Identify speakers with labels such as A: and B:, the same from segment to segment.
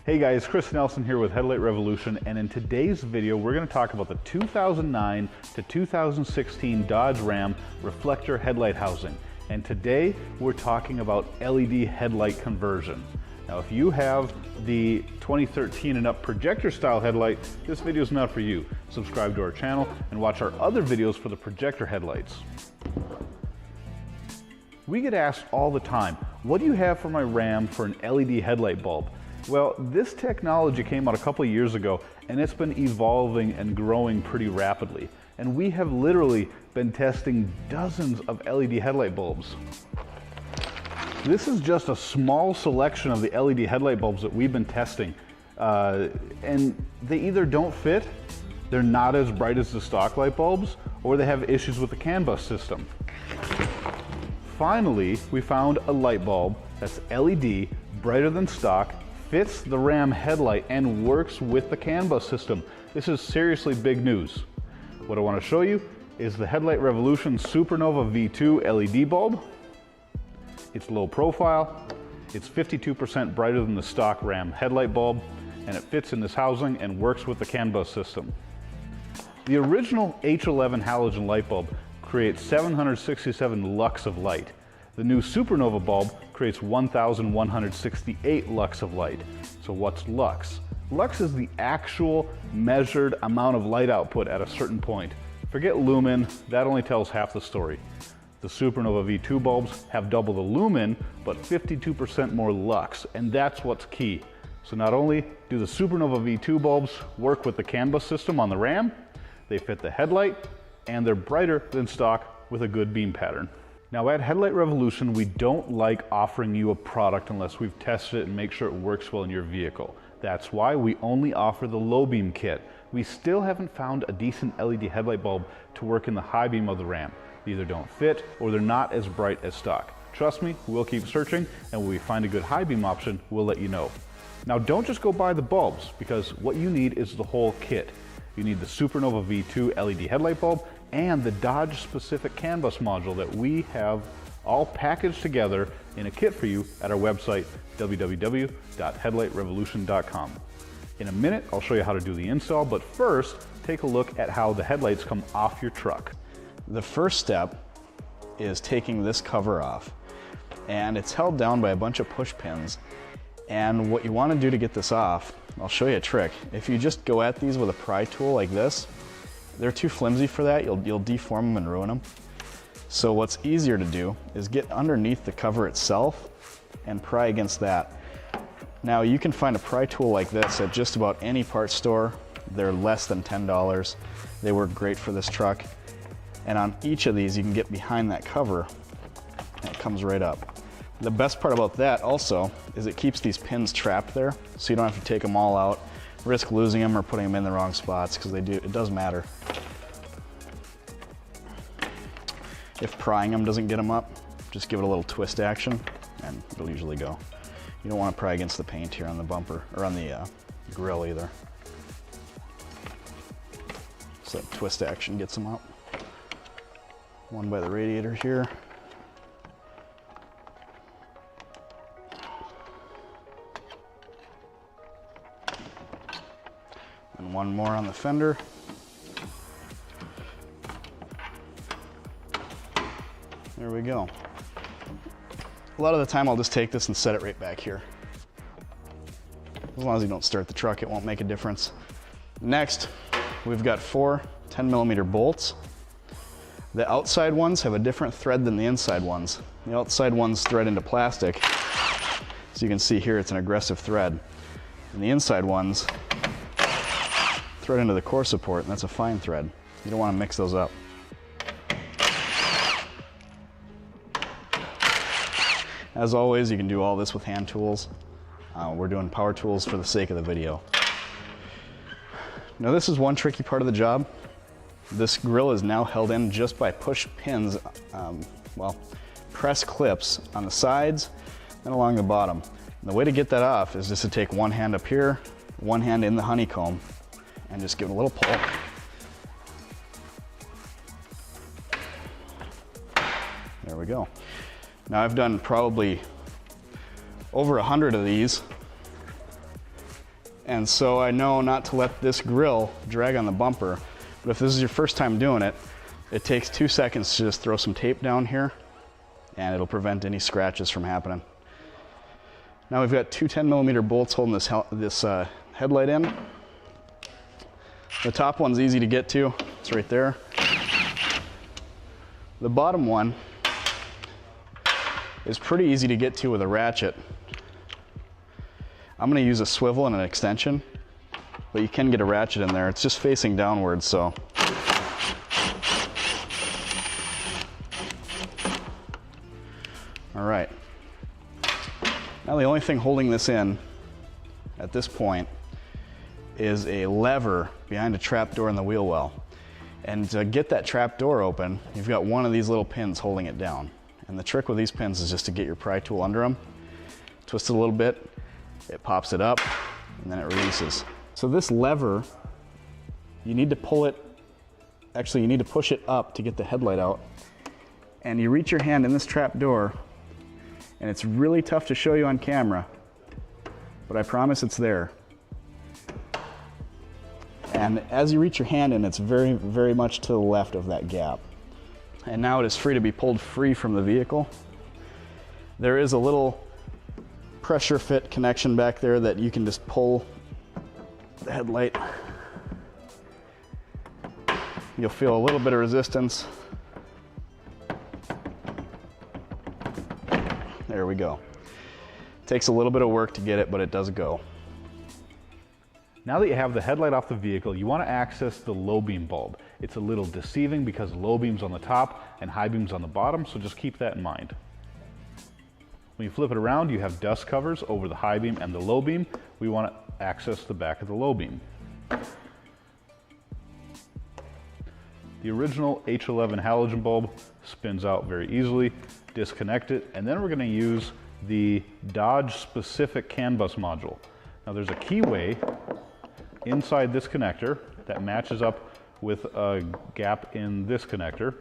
A: Hey guys, Chris Nelson here with Headlight Revolution, and in today's video we're going to talk about the 2009 to 2016 Dodge Ram Reflector headlight housing. And today we're talking about LED headlight conversion. Now if you have the 2013 and up projector style headlight, this video is not for you. Subscribe to our channel and watch our other videos for the projector headlights. We get asked all the time, what do you have for my Ram for an LED headlight bulb? Well, this technology came out a couple of years ago and it's been evolving and growing pretty rapidly. And we have literally been testing dozens of LED headlight bulbs. This is just a small selection of the LED headlight bulbs that we've been testing. And they either don't fit, they're not as bright as the stock light bulbs, or they have issues with the CAN bus system. Finally, we found a light bulb that's LED, brighter than stock, fits the Ram headlight, and works with the CAN bus system. This is seriously big news. What I want to show you is the Headlight Revolution Supernova V.2 LED bulb. It's low profile, it's 52% brighter than the stock Ram headlight bulb, and it fits in this housing and works with the CAN bus system. The original H11 halogen light bulb creates 767 lux of light. The new Supernova bulb creates 1,168 lux of light. So what's lux? Lux is the actual measured amount of light output at a certain point. Forget lumen, that only tells half the story. The Supernova V2 bulbs have double the lumen, but 52% more lux, and that's what's key. So not only do the Supernova V2 bulbs work with the CAN bus system on the Ram, they fit the headlight, and they're brighter than stock with a good beam pattern. Now at Headlight Revolution, we don't like offering you a product unless we've tested it and make sure it works well in your vehicle. That's why we only offer the low beam kit. We still haven't found a decent LED headlight bulb to work in the high beam of the Ram. They either don't fit or they're not as bright as stock. Trust me, we'll keep searching, and when we find a good high beam option, we'll let you know. Now don't just go buy the bulbs, because what you need is the whole kit. You need the Supernova V2 LED headlight bulb and the Dodge specific CAN bus module that we have all packaged together in a kit for you at our website, www.headlightrevolution.com. In a minute, I'll show you how to do the install, but first, take a look at how the headlights come off your truck.
B: The first step is taking this cover off, and it's held down by a bunch of push pins. And what you want to do to get this off, I'll show you a trick. If you just go at these with a pry tool like this, they're too flimsy for that. You'll deform them and ruin them. So what's easier to do is get underneath the cover itself and pry against that. Now you can find a pry tool like this at just about any parts store. They're less than $10. They work great for this truck. And on each of these, you can get behind that cover and it comes right up. The best part about that also is it keeps these pins trapped there, so you don't have to take them all out, risk losing them or putting them in the wrong spots, because it does matter. If prying them doesn't get them up, just give it a little twist action and it'll usually go. You don't want to pry against the paint here on the bumper or on the grill either. So that twist action gets them up. One by the radiator here. And one more on the fender. There we go. A lot of the time I'll just take this and set it right back here. As long as you don't start the truck, it won't make a difference. Next, we've got 4 10mm bolts. The outside ones have a different thread than the inside ones. The outside ones thread into plastic. So you can see here it's an aggressive thread. And the inside ones thread into the core support, and that's a fine thread. You don't want to mix those up. As always, you can do all this with hand tools. We're doing power tools for the sake of the video. Now this is one tricky part of the job. This grill is now held in just by push pins, press clips on the sides and along the bottom. And the way to get that off is just to take one hand up here, one hand in the honeycomb, and just give it a little pull. There we go. Now I've done probably over 100 of these, And so I know not to let this grill drag on the bumper, but if this is your first time doing it, it takes 2 seconds to just throw some tape down here and it'll prevent any scratches from happening. Now we've got two 10mm bolts holding this headlight in. The top one's easy to get to, it's right there. The bottom one is pretty easy to get to with a ratchet. I'm going to use a swivel and an extension, but you can get a ratchet in there. It's just facing downwards, so. All right. Now the only thing holding this in at this point is a lever behind a trap door in the wheel well. And to get that trap door open, you've got one of these little pins holding it down. And the trick with these pins is just to get your pry tool under them, twist it a little bit, it pops it up, and then it releases. So this lever, you need to pull it, actually you need to push it up to get the headlight out. And you reach your hand in this trap door, and it's really tough to show you on camera, but I promise it's there. And as you reach your hand in, it's very, very much to the left of that gap. And now it is free to be pulled free from the vehicle. There is a little pressure fit connection back there that you can just pull the headlight. You'll feel a little bit of resistance. There we go. Takes a little bit of work to get it, but it does go.
A: Now that you have the headlight off the vehicle, you want to access the low beam bulb. It's a little deceiving because low beam's on the top and high beam's on the bottom, so just keep that in mind. When you flip it around, you have dust covers over the high beam and the low beam. We want to access the back of the low beam. The original H11 halogen bulb spins out very easily. Disconnect it, and then we're going to use the Dodge specific CAN bus module. Now there's a keyway inside this connector that matches up with a gap in this connector.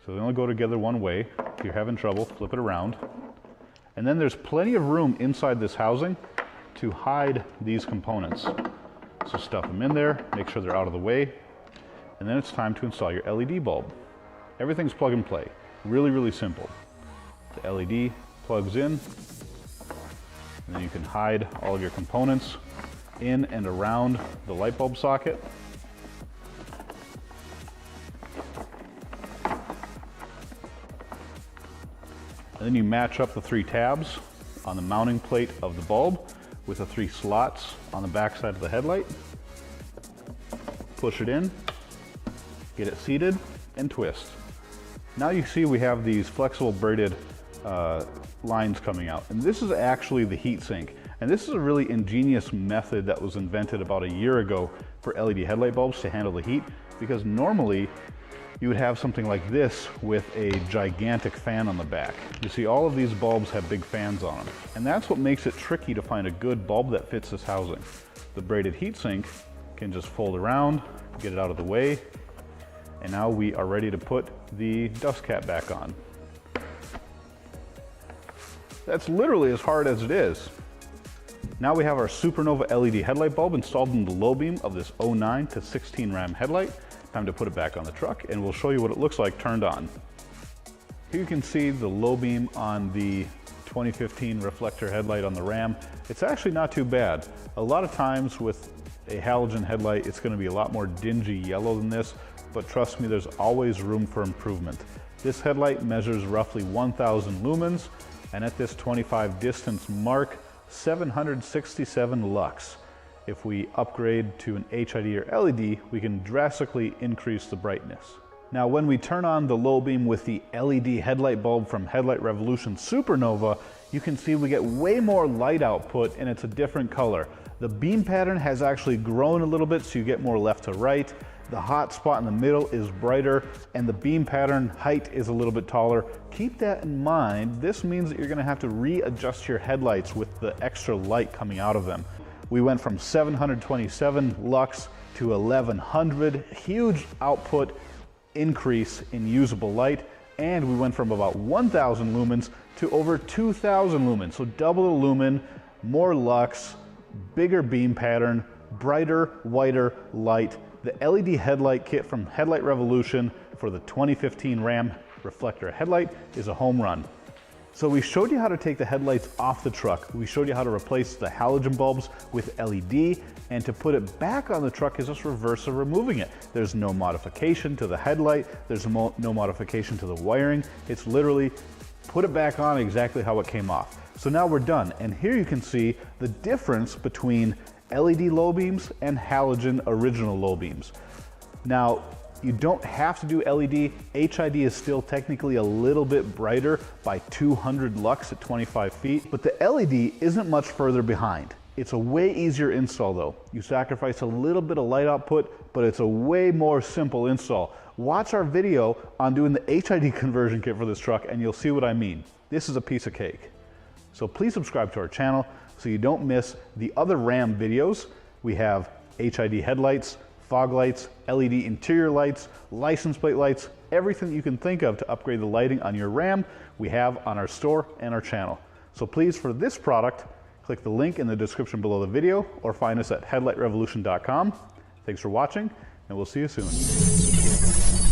A: So they only go together one way. If you're having trouble, flip it around. And then there's plenty of room inside this housing to hide these components. So stuff them in there, make sure they're out of the way, and then it's time to install your LED bulb. Everything's plug and play. Really, really simple. The LED plugs in, and then you can hide all of your components in and around the light bulb socket. And then you match up the 3 tabs on the mounting plate of the bulb with the 3 slots on the back side of the headlight. Push it in, get it seated, and twist. Now you see we have these flexible braided lines coming out, and this is actually the heatsink. And this is a really ingenious method that was invented about a year ago for LED headlight bulbs to handle the heat, because normally you would have something like this with a gigantic fan on the back. You see all of these bulbs have big fans on them, and that's what makes it tricky to find a good bulb that fits this housing. The braided heatsink can just fold around, get it out of the way, and now we are ready to put the dust cap back on. That's literally as hard as it is. Now we have our Supernova LED headlight bulb installed in the low beam of this 09 to 16 Ram headlight. Time to put it back on the truck, and we'll show you what it looks like turned on. Here you can see the low beam on the 2015 Reflector headlight on the Ram. It's actually not too bad. A lot of times with a halogen headlight, it's going to be a lot more dingy yellow than this, but trust me, there's always room for improvement. This headlight measures roughly 1,000 lumens, and at this 25 distance mark, 767 lux. If we upgrade to an HID or LED, we can drastically increase the brightness. Now, when we turn on the low beam with the LED headlight bulb from Headlight Revolution Supernova, you can see we get way more light output, and it's a different color. The beam pattern has actually grown a little bit, so you get more left to right. The hot spot in the middle is brighter, and the beam pattern height is a little bit taller. Keep that in mind. This means that you're going to have to readjust your headlights with the extra light coming out of them. We went from 727 lux to 1100, huge output increase in usable light, and we went from about 1,000 lumens to over 2,000 lumens, so double the lumen, more lux, bigger beam pattern, brighter, whiter light. The LED headlight kit from Headlight Revolution for the 2015 Ram Reflector headlight is a home run. So we showed you how to take the headlights off the truck. We showed you how to replace the halogen bulbs with LED, and to put it back on the truck is just reverse of removing it. There's no modification to the headlight, there's no modification to the wiring. It's literally put it back on exactly how it came off. So now we're done, and here you can see the difference between LED low beams and halogen original low beams. Now, you don't have to do LED. HID is still technically a little bit brighter by 200 lux at 25 feet, but the LED isn't much further behind. It's a way easier install though. You sacrifice a little bit of light output, but it's a way more simple install. Watch our video on doing the HID conversion kit for this truck and you'll see what I mean. This is a piece of cake. So please subscribe to our channel so you don't miss the other Ram videos. We have HID headlights, fog lights, LED interior lights, license plate lights, everything you can think of to upgrade the lighting on your Ram, we have on our store and our channel. So please, for this product, click the link in the description below the video or find us at headlightrevolution.com. Thanks for watching, and we'll see you soon.